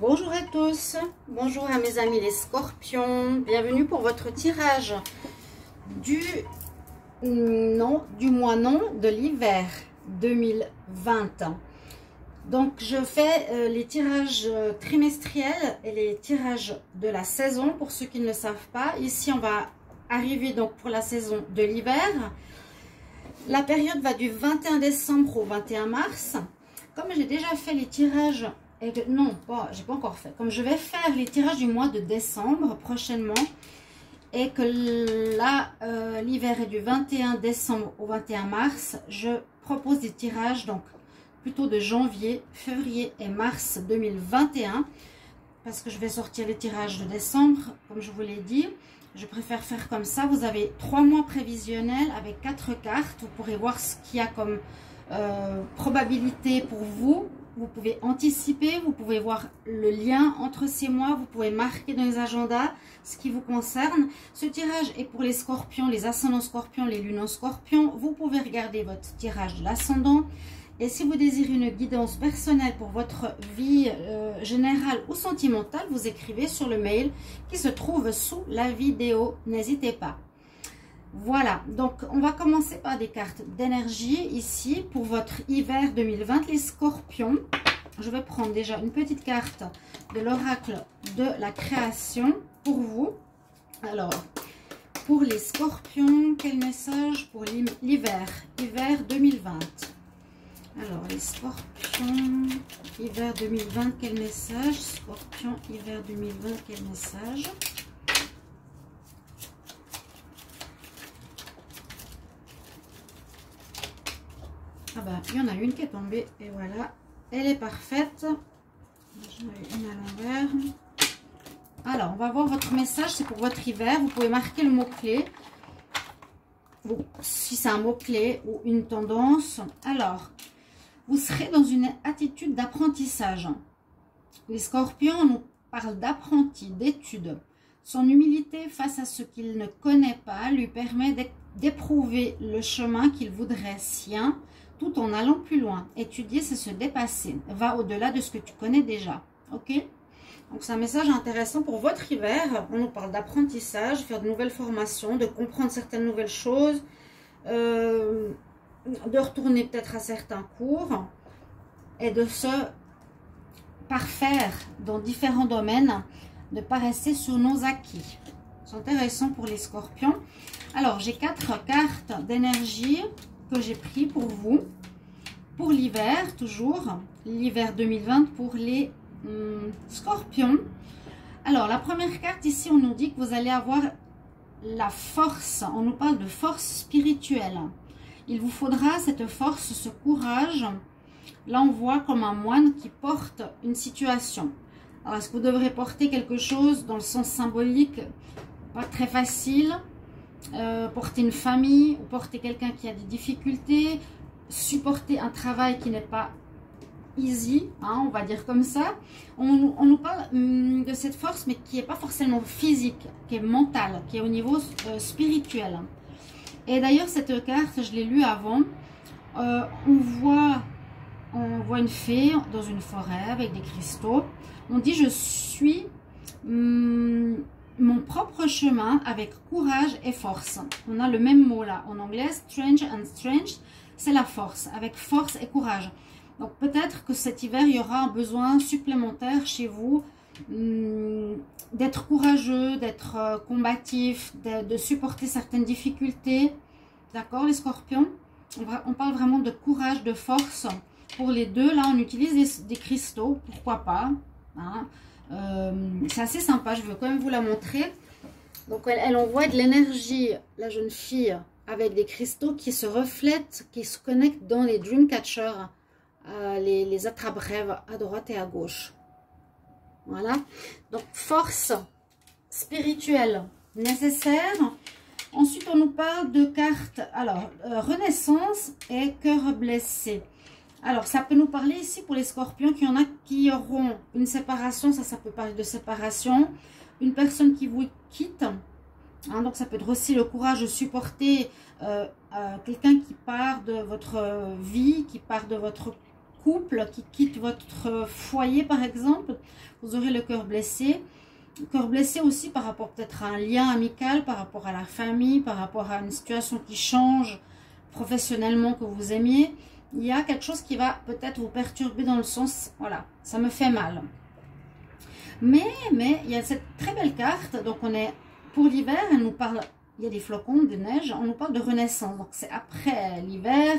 Bonjour à tous, bonjour à mes amis les scorpions, bienvenue pour votre tirage du mois de l'hiver 2020. Donc je fais les tirages trimestriels et les tirages de la saison pour ceux qui ne le savent pas. Ici on va arriver donc pour la saison de l'hiver. La période va du 21 décembre au 21 mars. Comme j'ai déjà fait les tirages, non, j'ai pas encore fait. Comme je vais faire les tirages du mois de décembre prochainement, et que là, l'hiver est du 21 décembre au 21 mars, je propose des tirages donc plutôt de janvier, février et mars 2021, parce que je vais sortir les tirages de décembre, comme je vous l'ai dit. Je préfère faire comme ça. Vous avez 3 mois prévisionnels avec 4 cartes. Vous pourrez voir ce qu'il y a comme probabilité pour vous. Vous pouvez anticiper, vous pouvez voir le lien entre ces mois, vous pouvez marquer dans les agendas ce qui vous concerne. Ce tirage est pour les scorpions, les ascendants scorpions, les lunes scorpions. Vous pouvez regarder votre tirage de l'ascendant. Et si vous désirez une guidance personnelle pour votre vie générale ou sentimentale, vous écrivez sur le mail qui se trouve sous la vidéo. N'hésitez pas. Voilà, donc on va commencer par des cartes d'énergie ici pour votre hiver 2020, les scorpions. Je vais prendre déjà une petite carte de l'oracle de la création pour vous. Alors, pour les scorpions, quel message pour l'hiver, hiver 2020? Alors, les scorpions, hiver 2020, quel message? Scorpion, hiver 2020, quel message? Ah bah, il y en a une qui est tombée et voilà, elle est parfaite. J'en ai une à l'envers. Alors, on va voir votre message, c'est pour votre hiver. Vous pouvez marquer le mot-clé, si c'est un mot-clé ou une tendance. Alors, vous serez dans une attitude d'apprentissage. Les scorpions nous parlent d'apprenti, d'études. Son humilité face à ce qu'il ne connaît pas lui permet d'éprouver le chemin qu'il voudrait sien, tout en allant plus loin. Étudier, c'est se dépasser. Va au-delà de ce que tu connais déjà. Ok? Donc, c'est un message intéressant pour votre hiver. On nous parle d'apprentissage, faire de nouvelles formations, de comprendre certaines nouvelles choses, de retourner peut-être à certains cours et de se parfaire dans différents domaines, de ne pas rester sur nos acquis. C'est intéressant pour les scorpions. Alors, j'ai 4 cartes d'énergie que j'ai pris pour vous, pour l'hiver, toujours, l'hiver 2020 pour les scorpions. Alors, la première carte ici, on nous dit que vous allez avoir la force, on nous parle de force spirituelle. Il vous faudra cette force, ce courage. Là, on voit comme un moine qui porte une situation. Alors, est-ce que vous devrez porter quelque chose dans le sens symbolique? Pas très facile. Porter une famille ou porter quelqu'un qui a des difficultés, supporter un travail qui n'est pas easy, hein, on va dire comme ça. On nous parle de cette force, mais qui n'est pas forcément physique, qui est mentale, qui est au niveau spirituel. Et d'ailleurs, cette carte, je l'ai lue avant. On voit une fée dans une forêt avec des cristaux. On dit: je suis mon propre chemin avec courage et force. On a le même mot là en anglais, strange and strange, c'est la force, avec force et courage. Donc peut-être que cet hiver, il y aura un besoin supplémentaire chez vous d'être courageux, d'être combatif, de supporter certaines difficultés. D'accord, les scorpions? On parle vraiment de courage, de force. Pour les deux, là, on utilise des cristaux, pourquoi pas, hein. C'est assez sympa, je veux quand même vous la montrer. Donc elle envoie de l'énergie, la jeune fille, avec des cristaux qui se reflètent, qui se connectent dans les Dreamcatchers, les attrape-rêves à droite et à gauche. Voilà, donc force spirituelle nécessaire. Ensuite, on nous parle de cartes, alors renaissance et cœur blessé. Alors, ça peut nous parler ici pour les scorpions qu'il y en a qui auront une séparation. Ça peut parler de séparation. Une personne qui vous quitte. Hein, donc, ça peut être aussi le courage de supporter quelqu'un qui part de votre vie, qui part de votre couple qui quitte votre foyer par exemple. Vous aurez le cœur blessé. Cœur blessé aussi par rapport peut-être à un lien amical, par rapport à la famille, par rapport à une situation qui change professionnellement que vous aimiez. Il y a quelque chose qui va peut-être vous perturber dans le sens, voilà, ça me fait mal. Mais il y a cette très belle carte, donc on est pour l'hiver, elle nous parle, il y a des flocons de neige, on nous parle de renaissance. Donc c'est après l'hiver,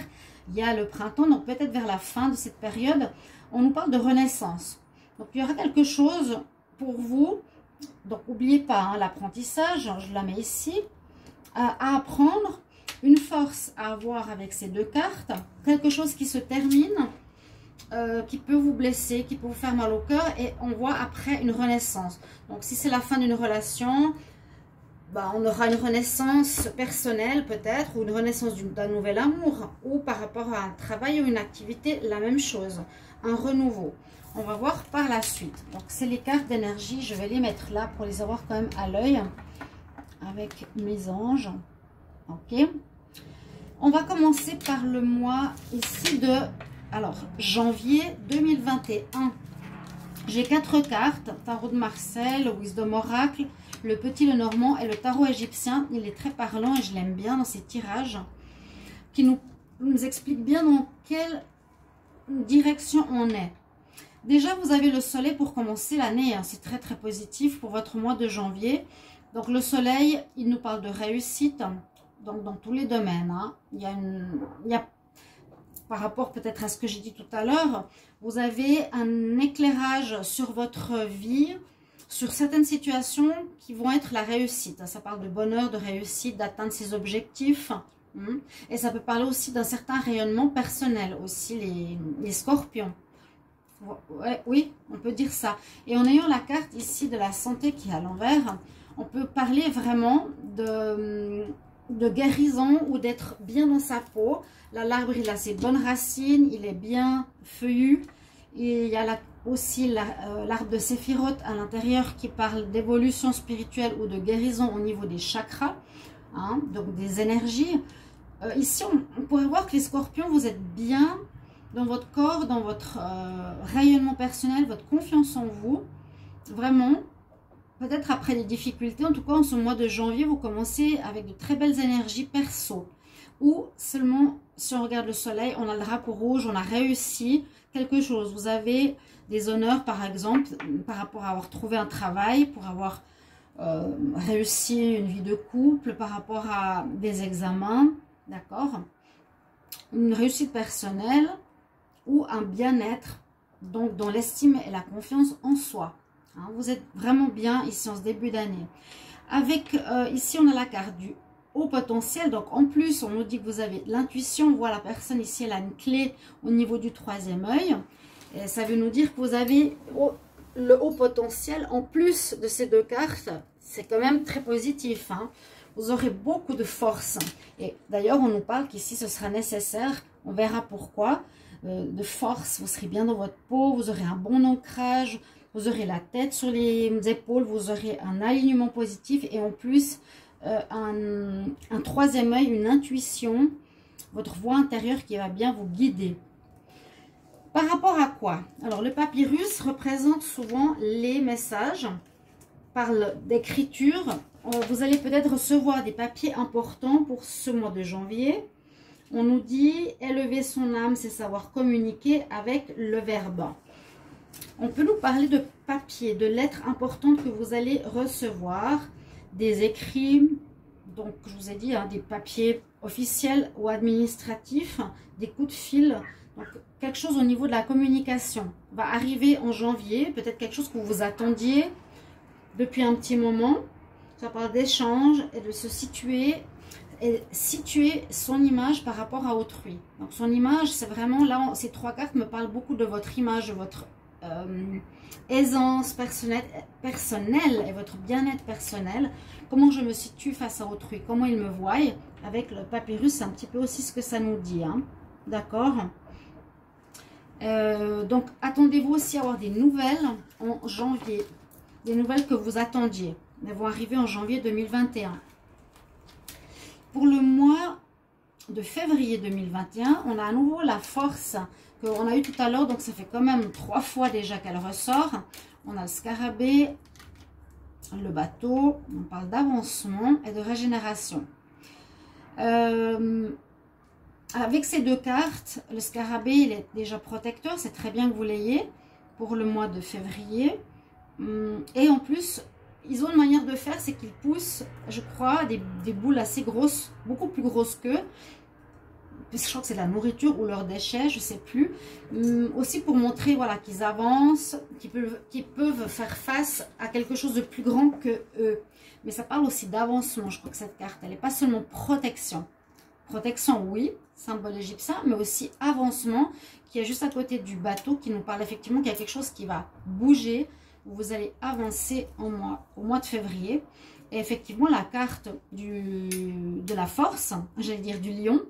il y a le printemps, donc peut-être vers la fin de cette période, on nous parle de renaissance. Donc il y aura quelque chose pour vous. Donc, n'oubliez pas hein, l'apprentissage, je la mets ici, à apprendre, une force à avoir avec ces deux cartes, quelque chose qui se termine, qui peut vous blesser, qui peut vous faire mal au cœur, et on voit après une renaissance. Donc, si c'est la fin d'une relation, bah, on aura une renaissance personnelle peut-être, ou une renaissance d'un nouvel amour, ou par rapport à un travail ou une activité, la même chose, un renouveau. On va voir par la suite. Donc, c'est les cartes d'énergie. Je vais les mettre là pour les avoir quand même à l'œil avec mes anges. Ok. On va commencer par le mois ici de janvier 2021. J'ai 4 cartes. Tarot de Marseille, le Wisdom Oracle, le Petit, le Normand et le Tarot égyptien. Il est très parlant et je l'aime bien dans ces tirages qui nous explique bien dans quelle direction on est. Déjà, vous avez le soleil pour commencer l'année. Hein. C'est très, très positif pour votre mois de janvier. Donc, le soleil, il nous parle de réussite. Donc, dans tous les domaines. Hein. Il y a, par rapport peut-être à ce que j'ai dit tout à l'heure, vous avez un éclairage sur votre vie, sur certaines situations qui vont être la réussite. Ça parle de bonheur, de réussite, d'atteindre ses objectifs. Et ça peut parler aussi d'un certain rayonnement personnel, aussi les scorpions. Ouais, oui, on peut dire ça. Et en ayant la carte ici de la santé qui est à l'envers, on peut parler vraiment de guérison ou d'être bien dans sa peau. Là, l'arbre, il a ses bonnes racines, il est bien feuillu. Et il y a aussi l'arbre de Séphiroth à l'intérieur qui parle d'évolution spirituelle ou de guérison au niveau des chakras, hein, donc des énergies. Ici, on pourrait voir que les scorpions, vous êtes bien dans votre corps, dans votre rayonnement personnel, votre confiance en vous. Vraiment, peut-être après des difficultés, en tout cas en ce mois de janvier, vous commencez avec de très belles énergies perso. Ou seulement, si on regarde le soleil, on a le drapeau rouge, on a réussi quelque chose. Vous avez des honneurs, par exemple, par rapport à avoir trouvé un travail, pour avoir réussi une vie de couple, par rapport à des examens, d'accord? Une réussite personnelle, ou un bien-être, donc dans l'estime et la confiance en soi. Hein, vous êtes vraiment bien ici en ce début d'année. Avec, ici on a la carte du haut potentiel, donc en plus on nous dit que vous avez l'intuition. On voit la personne ici, elle a une clé au niveau du 3e œil. Et ça veut nous dire que vous avez le haut potentiel en plus de ces 2 cartes. C'est quand même très positif, hein. Vous aurez beaucoup de force. Et d'ailleurs on nous parle qu'ici ce sera nécessaire, on verra pourquoi. De force, vous serez bien dans votre peau, vous aurez un bon ancrage, vous aurez la tête sur les épaules, vous aurez un alignement positif et en plus un 3e œil, une intuition, votre voix intérieure qui va bien vous guider. Par rapport à quoi? Alors le papyrus représente souvent les messages, parle d'écriture. Vous allez peut-être recevoir des papiers importants pour ce mois de janvier. On nous dit élever son âme, c'est savoir communiquer avec le verbe. On peut nous parler de papier, de lettres importantes que vous allez recevoir, des écrits, donc je vous ai dit, hein, des papiers officiels ou administratifs, des coups de fil. Donc quelque chose au niveau de la communication va arriver en janvier, peut-être quelque chose que vous attendiez depuis un petit moment. Ça parle d'échange et de se situer et situer son image par rapport à autrui. Donc son image, c'est vraiment là, ces 3 cartes me parlent beaucoup de votre image, de votre aisance personnelle et votre bien-être personnel. Comment je me situe face à autrui, comment il me voit. Avec le papyrus, c'est un petit peu aussi ce que ça nous dit, hein. D'accord. Donc attendez-vous aussi à avoir des nouvelles en janvier, des nouvelles que vous attendiez. Elles vont arriver en janvier 2021. Pour le mois de février 2021, on a à nouveau la force qu'on a eu tout à l'heure. Donc, ça fait quand même 3 fois déjà qu'elle ressort. On a le scarabée, le bateau. On parle d'avancement et de régénération. Avec ces 2 cartes, le scarabée, il est déjà protecteur. C'est très bien que vous l'ayez pour le mois de février. Et en plus, ils ont une manière de faire, c'est qu'ils poussent, je crois, des boules assez grosses, beaucoup plus grosses qu'eux. Je crois que c'est de la nourriture ou leurs déchets, je ne sais plus. Aussi pour montrer voilà, qu'ils avancent, qu'ils peuvent faire face à quelque chose de plus grand que eux. Mais ça parle aussi d'avancement, je crois que cette carte, elle n'est pas seulement protection. Protection, oui, symbole égyptien, mais aussi avancement, qui est juste à côté du bateau, qui nous parle effectivement qu'il y a quelque chose qui va bouger, où vous allez avancer au mois de février. Et effectivement, la carte de la force, j'allais dire du lion,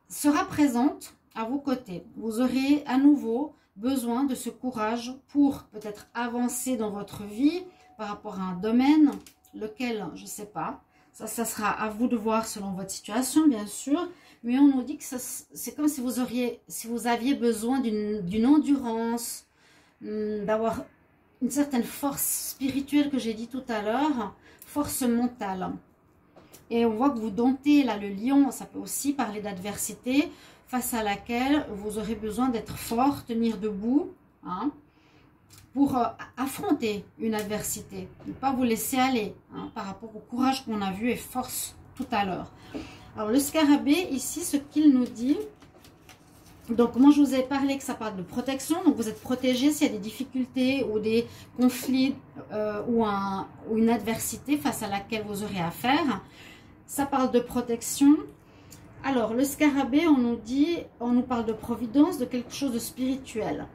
sera présente à vos côtés. Vous aurez à nouveau besoin de ce courage pour peut-être avancer dans votre vie par rapport à un domaine, lequel, je ne sais pas. Ça sera à vous de voir selon votre situation, bien sûr. Mais on nous dit que c'est comme si vous aviez besoin d'une endurance, d'avoir une certaine force spirituelle que j'ai dit tout à l'heure, force mentale. Et on voit que vous domptez, là, le lion, ça peut aussi parler d'adversité, face à laquelle vous aurez besoin d'être fort, tenir debout, hein, pour affronter une adversité, ne pas vous laisser aller, hein, par rapport au courage qu'on a vu et force tout à l'heure. Alors, le scarabée, ici, ce qu'il nous dit, donc moi je vous ai parlé que ça parle de protection, donc vous êtes protégé s'il y a des difficultés ou des conflits ou une adversité face à laquelle vous aurez affaire. Ça parle de protection. Alors le scarabée, on nous parle de providence, de quelque chose de spirituel.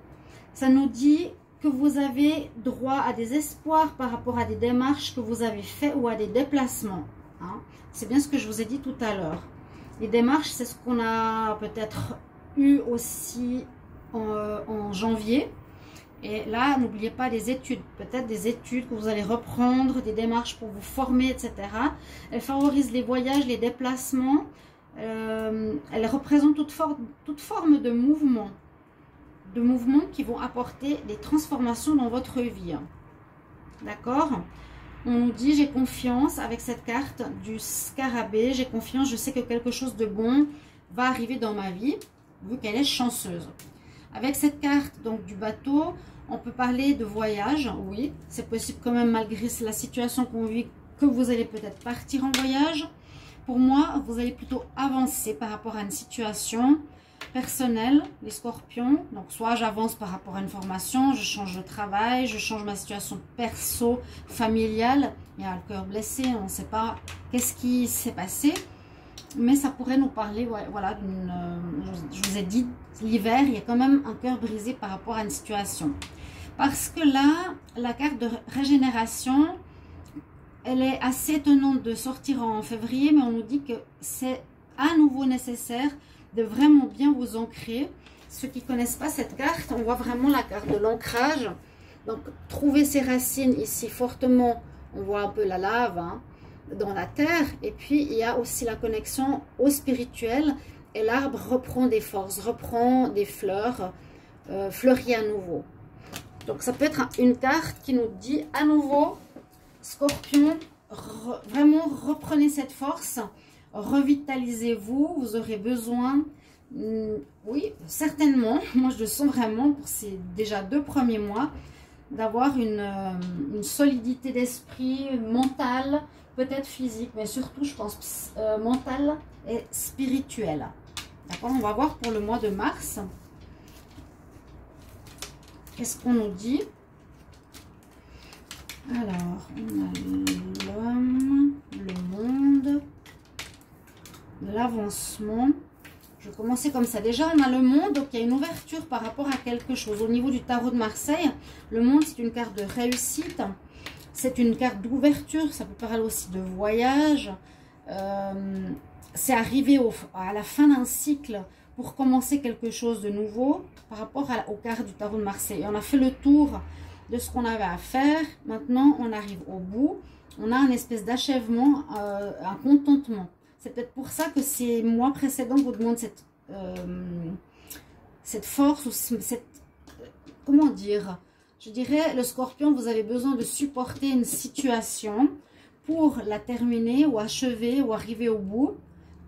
Ça nous dit que vous avez droit à des espoirs par rapport à des démarches que vous avez faites ou à des déplacements. Hein. C'est bien ce que je vous ai dit tout à l'heure. Les démarches, c'est ce qu'on a peut-être eu aussi en janvier. Et là, n'oubliez pas les études, peut-être des études que vous allez reprendre, des démarches pour vous former, etc. Elle favorise les voyages, les déplacements. Elle représente toute forme de mouvement qui vont apporter des transformations dans votre vie. D'accord? On nous dit, j'ai confiance avec cette carte du scarabée, j'ai confiance, je sais que quelque chose de bon va arriver dans ma vie, vu qu'elle est chanceuse. Avec cette carte donc du bateau, on peut parler de voyage, oui, c'est possible quand même malgré la situation qu'on vit, que vous allez peut-être partir en voyage. Pour moi, vous allez plutôt avancer par rapport à une situation personnelle, les scorpions. Donc soit j'avance par rapport à une formation, je change de travail, je change ma situation perso, familiale. Il y a le cœur blessé, on ne sait pas qu'est-ce qui s'est passé. Mais ça pourrait nous parler, voilà, je vous ai dit, l'hiver, il y a quand même un cœur brisé par rapport à une situation. Parce que là, la carte de régénération, elle est assez étonnante de sortir en février, mais on nous dit que c'est à nouveau nécessaire de vraiment bien vous ancrer. Ceux qui ne connaissent pas cette carte, on voit vraiment la carte de l'ancrage. Donc, trouver ses racines ici fortement, on voit un peu la lave, hein, dans la terre, et puis il y a aussi la connexion au spirituel, et l'arbre reprend des forces, reprend des fleurs, fleurit à nouveau. Donc ça peut être une carte qui nous dit à nouveau, Scorpion, vraiment reprenez cette force, revitalisez-vous, vous aurez besoin, oui certainement, moi je le sens vraiment pour ces déjà 2 premiers mois, d'avoir une solidité d'esprit, mentale, peut-être physique, mais surtout, je pense, mentale et spirituelle. D'accord? On va voir pour le mois de mars. Qu'est-ce qu'on nous dit? Alors, on a l'homme, le monde, l'avancement. Je vais commencer comme ça. Déjà, on a le monde, donc il y a une ouverture par rapport à quelque chose. Au niveau du tarot de Marseille, le monde, c'est une carte de réussite. C'est une carte d'ouverture, ça peut parler aussi de voyage. C'est arriver à la fin d'un cycle pour commencer quelque chose de nouveau par rapport aux cartes du tarot de Marseille. Et on a fait le tour de ce qu'on avait à faire. Maintenant, on arrive au bout. On a une espèce d'achèvement, un contentement. C'est peut-être pour ça que ces mois précédents vous demandent cette force ou cette... Comment dire? Je dirais, le Scorpion, vous avez besoin de supporter une situation pour la terminer ou achever ou arriver au bout.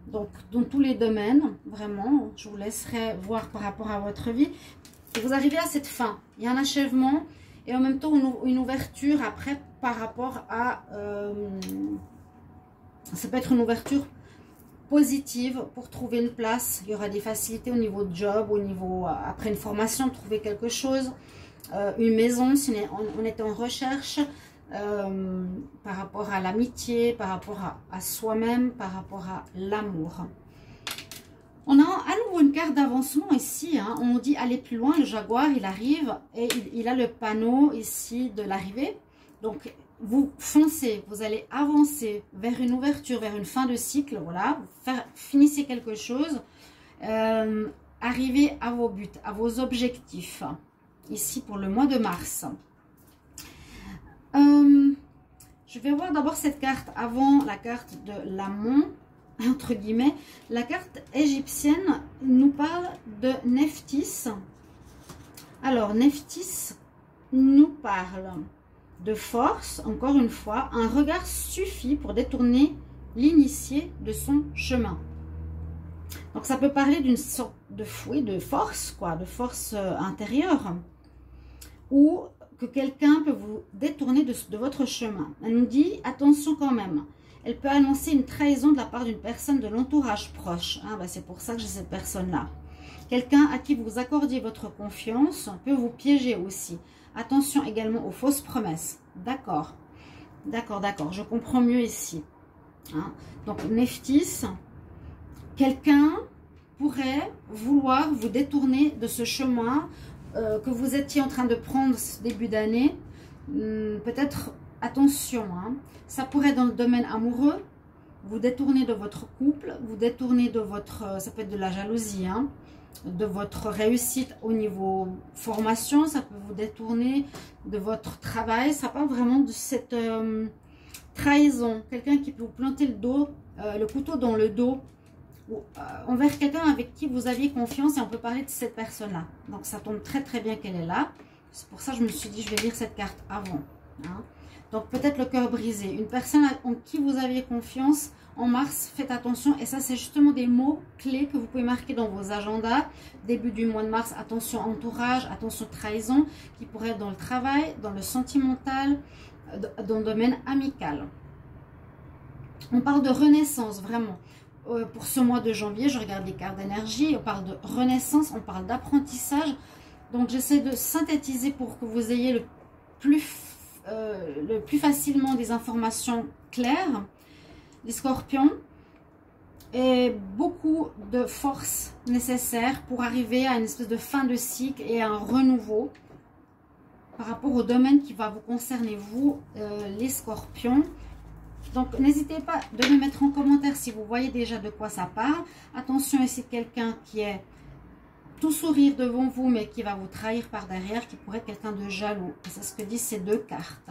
Donc, dans tous les domaines, vraiment, je vous laisserai voir par rapport à votre vie. Et vous arrivez à cette fin. Il y a un achèvement et en même temps une ouverture après par rapport à... ça peut être une ouverture positive pour trouver une place. Il y aura des facilités au niveau de job, au niveau, après une formation, trouver quelque chose. Une maison, si on est en recherche. Par rapport à l'amitié, par rapport à soi-même, par rapport à l'amour. On a à nouveau une carte d'avancement ici. Hein. On dit aller plus loin. Le jaguar, il arrive et il a le panneau ici de l'arrivée. Donc, vous foncez, vous allez avancer vers une ouverture, vers une fin de cycle. Voilà, finissez quelque chose. Arrivez à vos buts, à vos objectifs. Ici pour le mois de mars. Je vais voir d'abord cette carte avant la carte de l'amont, entre guillemets. La carte égyptienne nous parle de Nephthys. Alors, Nephthys nous parle de force, encore une fois. Un regard suffit pour détourner l'initié de son chemin. Donc, ça peut parler d'une sorte de fouet, de force, quoi, de force intérieure. Ou que quelqu'un peut vous détourner de votre chemin. Elle nous dit, attention quand même, elle peut annoncer une trahison de la part d'une personne de l'entourage proche. Ah, ben c'est pour ça que j'ai cette personne-là. Quelqu'un à qui vous accordiez votre confiance peut vous piéger aussi. Attention également aux fausses promesses. D'accord, d'accord, d'accord, je comprends mieux ici. Hein? Donc, Nephthys, quelqu'un pourrait vouloir vous détourner de ce chemin que vous étiez en train de prendre ce début d'année. Peut-être, attention, hein, ça pourrait être dans le domaine amoureux, vous détourner de votre couple, vous détourner de votre, ça peut être de la jalousie, hein, de votre réussite au niveau formation, ça peut vous détourner de votre travail, ça parle vraiment de cette trahison, quelqu'un qui peut vous planter le dos, le couteau dans le dos, envers quelqu'un avec qui vous aviez confiance, et on peut parler de cette personne-là. Donc, ça tombe très très bien qu'elle est là. C'est pour ça que je me suis dit, je vais lire cette carte avant. Hein. Donc, peut-être le cœur brisé. Une personne en qui vous aviez confiance, en mars, faites attention. Et ça, c'est justement des mots clés que vous pouvez marquer dans vos agendas. Début du mois de mars, attention entourage, attention trahison, qui pourrait être dans le travail, dans le sentimental, dans le domaine amical. On parle de renaissance, vraiment. Pour ce mois de janvier, je regarde les cartes d'énergie, on parle de renaissance, on parle d'apprentissage. Donc, j'essaie de synthétiser pour que vous ayez le plus facilement des informations claires. Les scorpions, et beaucoup de force nécessaire pour arriver à une espèce de fin de cycle et à un renouveau par rapport au domaine qui va vous concerner, vous, les scorpions. Donc, n'hésitez pas de me mettre en commentaire si vous voyez déjà de quoi ça parle. Attention, ici, quelqu'un qui est tout sourire devant vous, mais qui va vous trahir par derrière, qui pourrait être quelqu'un de jaloux. C'est ce que disent ces deux cartes.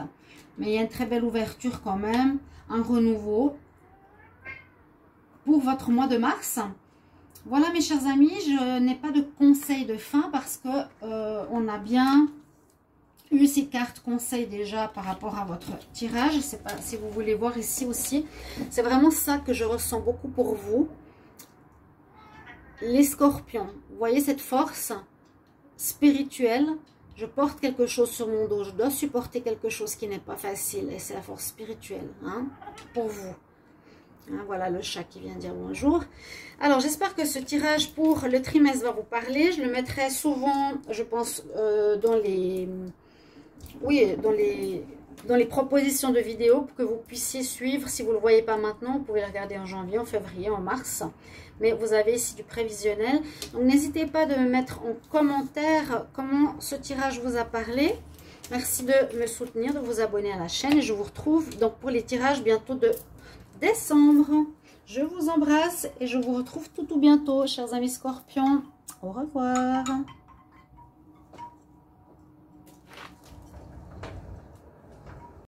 Mais il y a une très belle ouverture quand même, un renouveau pour votre mois de mars. Voilà, mes chers amis, je n'ai pas de conseil de fin parce que on a bien eu ces cartes conseils déjà par rapport à votre tirage. Je ne sais pas si vous voulez voir ici aussi. C'est vraiment ça que je ressens beaucoup pour vous. Les scorpions, vous voyez cette force spirituelle. Je porte quelque chose sur mon dos. Je dois supporter quelque chose qui n'est pas facile. Et c'est la force spirituelle, hein, pour vous. Hein, voilà le chat qui vient dire bonjour. Alors, j'espère que ce tirage pour le trimestre va vous parler. Je le mettrai souvent, je pense, dans les... Oui, dans les propositions de vidéos pour que vous puissiez suivre. Si vous ne le voyez pas maintenant, vous pouvez le regarder en janvier, en février, en mars. Mais vous avez ici du prévisionnel. Donc, n'hésitez pas de me mettre en commentaire comment ce tirage vous a parlé. Merci de me soutenir, de vous abonner à la chaîne. Et je vous retrouve donc pour les tirages bientôt de décembre. Je vous embrasse et je vous retrouve tout bientôt, chers amis scorpions. Au revoir.